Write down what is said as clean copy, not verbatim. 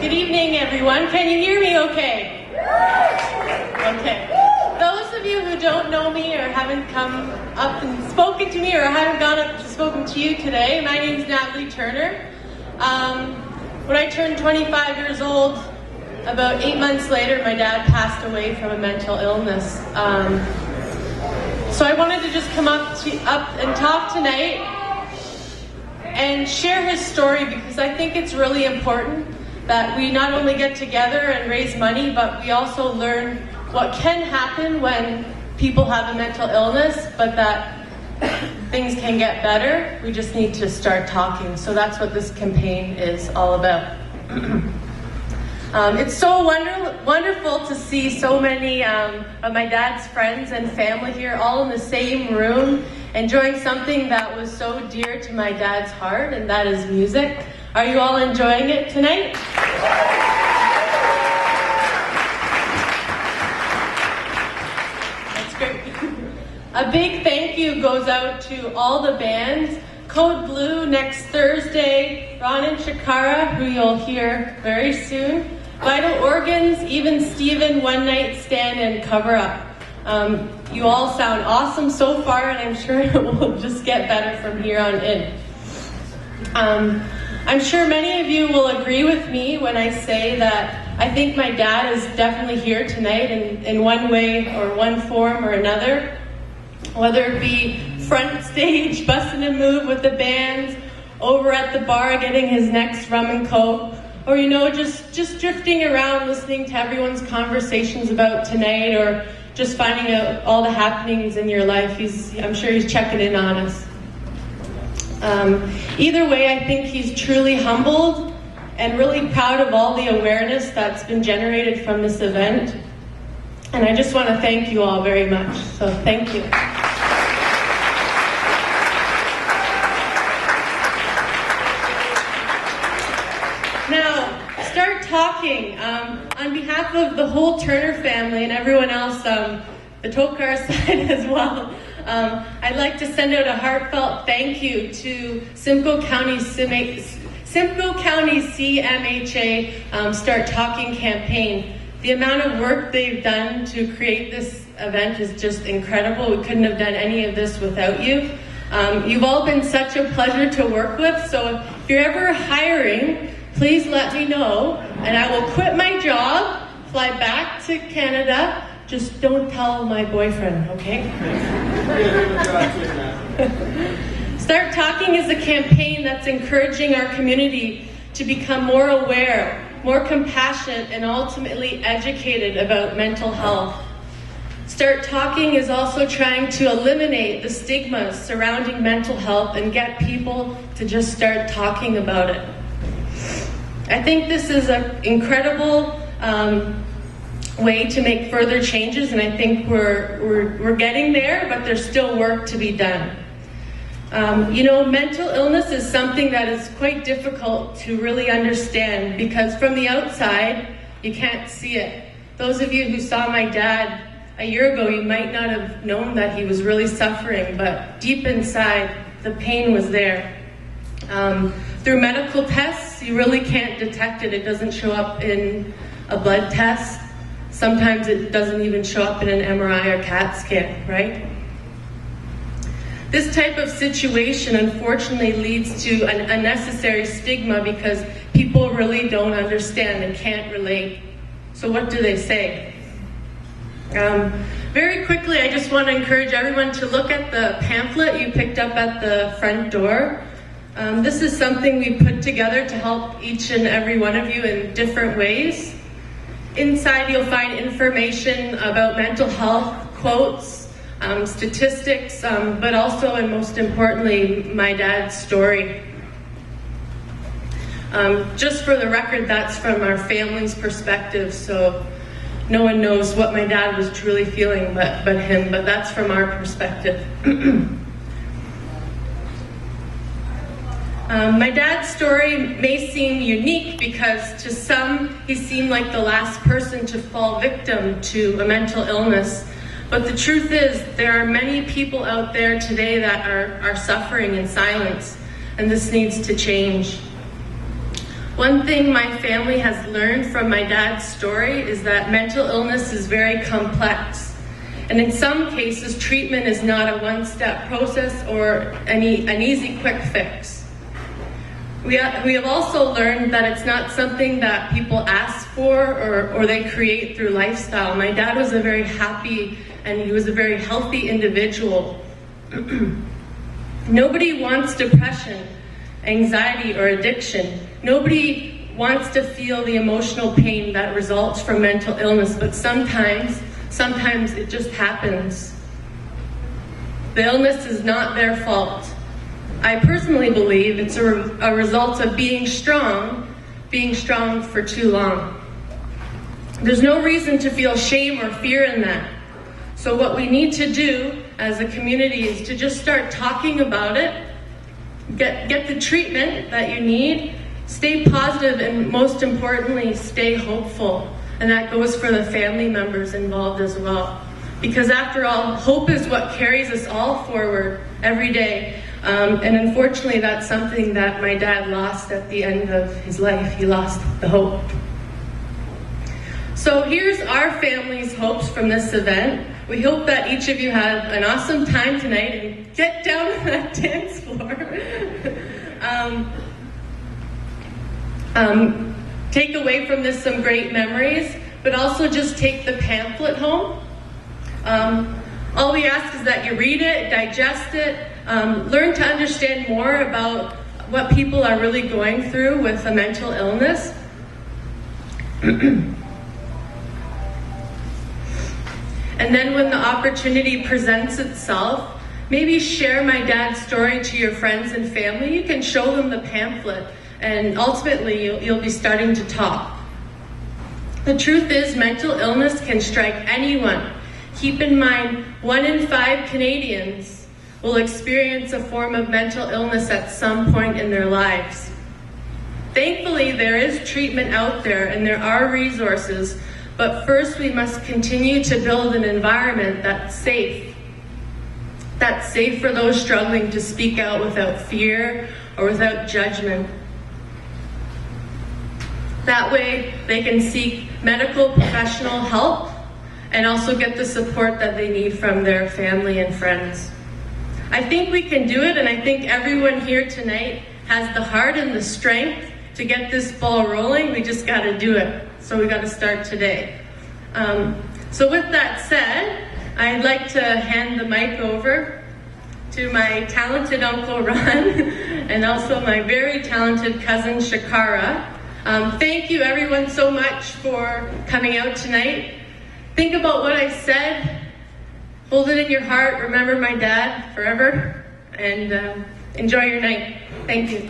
Good evening, everyone. Can you hear me okay? Okay. Those of you who don't know me or haven't come up and spoken to me or haven't gone up and spoken to you today, my name is Natalie Turner. When I turned 25 years old, about 8 months later, my dad passed away from a mental illness. So I wanted to just come up and talk tonight and share his story, because I think it's really important that we not only get together and raise money, but we also learn what can happen when people have a mental illness, but that things can get better. We just need to start talking. So that's what this campaign is all about. It's so wonderful to see so many of my dad's friends and family here, all in the same room, enjoying something that was so dear to my dad's heart, and that is music. Are you all enjoying it tonight? That's great. A big thank you goes out to all the bands. Code Blue next Thursday, Ron and Shakara, who you'll hear very soon. Vital Organs, Even Steven, One Night Stand, and Cover Up. You all sound awesome so far, and I'm sure it will just get better from here on in. I'm sure many of you will agree with me when I say that I think my dad is definitely here tonight in one way or one form or another, whether it be front stage, busting a move with the bands, over at the bar getting his next rum and coke, or just drifting around listening to everyone's conversations about tonight, or just finding out all the happenings in your life. I'm sure he's checking in on us. Either way, I think he's truly humbled and really proud of all the awareness that's been generated from this event. And I just want to thank you all very much. So thank you. Now, start talking. On behalf of the whole Turner family and everyone else, the Tokar side as well, I'd like to send out a heartfelt thank you to Simcoe County CMHA Start Talking campaign. The amount of work they've done to create this event is just incredible. We couldn't have done any of this without you. You've all been such a pleasure to work with, so if you're ever hiring, please let me know, and I will quit my job, fly back to Canada. Just don't tell my boyfriend, okay? Start Talking is a campaign that's encouraging our community to become more aware, more compassionate, and ultimately educated about mental health. Start Talking is also trying to eliminate the stigmas surrounding mental health and get people to just start talking about it. I think this is an incredible way to make further changes, and I think we're getting there, but there's still work to be done. Mental illness is something that is quite difficult to really understand, because from the outside, you can't see it. Those of you who saw my dad a year ago, you might not have known that he was really suffering, but deep inside, the pain was there. Through medical tests, you really can't detect it. It doesn't show up in a blood test. Sometimes it doesn't even show up in an MRI or CAT scan, right? This type of situation unfortunately leads to an unnecessary stigma, because people really don't understand and can't relate. So what do they say? Very quickly, I just want to encourage everyone to look at the pamphlet you picked up at the front door. This is something we put together to help each and every one of you in different ways. Inside you'll find information about mental health, quotes, statistics, but also, and most importantly, my dad's story. Just for the record, that's from our family's perspective, so no one knows what my dad was truly feeling but him, but that's from our perspective. My dad's story may seem unique because to some, he seemed like the last person to fall victim to a mental illness. But the truth is, there are many people out there today that are suffering in silence, and this needs to change. One thing my family has learned from my dad's story is that mental illness is very complex. And in some cases, treatment is not a one-step process or an easy quick fix. We have also learned that it's not something that people ask for or they create through lifestyle. My dad was a very happy and he was a very healthy individual. Nobody wants depression, anxiety, or addiction. Nobody wants to feel the emotional pain that results from mental illness, but sometimes it just happens. The illness is not their fault. I personally believe it's a result of being strong for too long. There's no reason to feel shame or fear in that. So what we need to do as a community is to just start talking about it, get the treatment that you need, stay positive, and most importantly, stay hopeful. And that goes for the family members involved as well. Because after all, hope is what carries us all forward every day. And unfortunately, that's something that my dad lost at the end of his life. He lost the hope. So here's our family's hopes from this event. We hope that each of you had an awesome time tonight and get down on that dance floor. Take away from this some great memories, but also just take the pamphlet home. All we ask is that you read it, digest it, learn to understand more about what people are really going through with a mental illness. And then when the opportunity presents itself, maybe share my dad's story to your friends and family. You can show them the pamphlet, and ultimately you'll be starting to talk. The truth is, mental illness can strike anyone. Keep in mind, 1 in 5 Canadians will experience a form of mental illness at some point in their lives. Thankfully, there is treatment out there and there are resources, but first we must continue to build an environment that's safe. That's safe for those struggling to speak out without fear or without judgment. That way, they can seek medical professional help and also get the support that they need from their family and friends. I think we can do it, and I think everyone here tonight has the heart and the strength to get this ball rolling. We just got to do it. So we got to start today. So with that said, I'd like to hand the mic over to my talented Uncle Ron and also my very talented cousin Shakara. Thank you everyone so much for coming out tonight. Think about what I said, hold it in your heart, remember my dad forever, and enjoy your night. Thank you.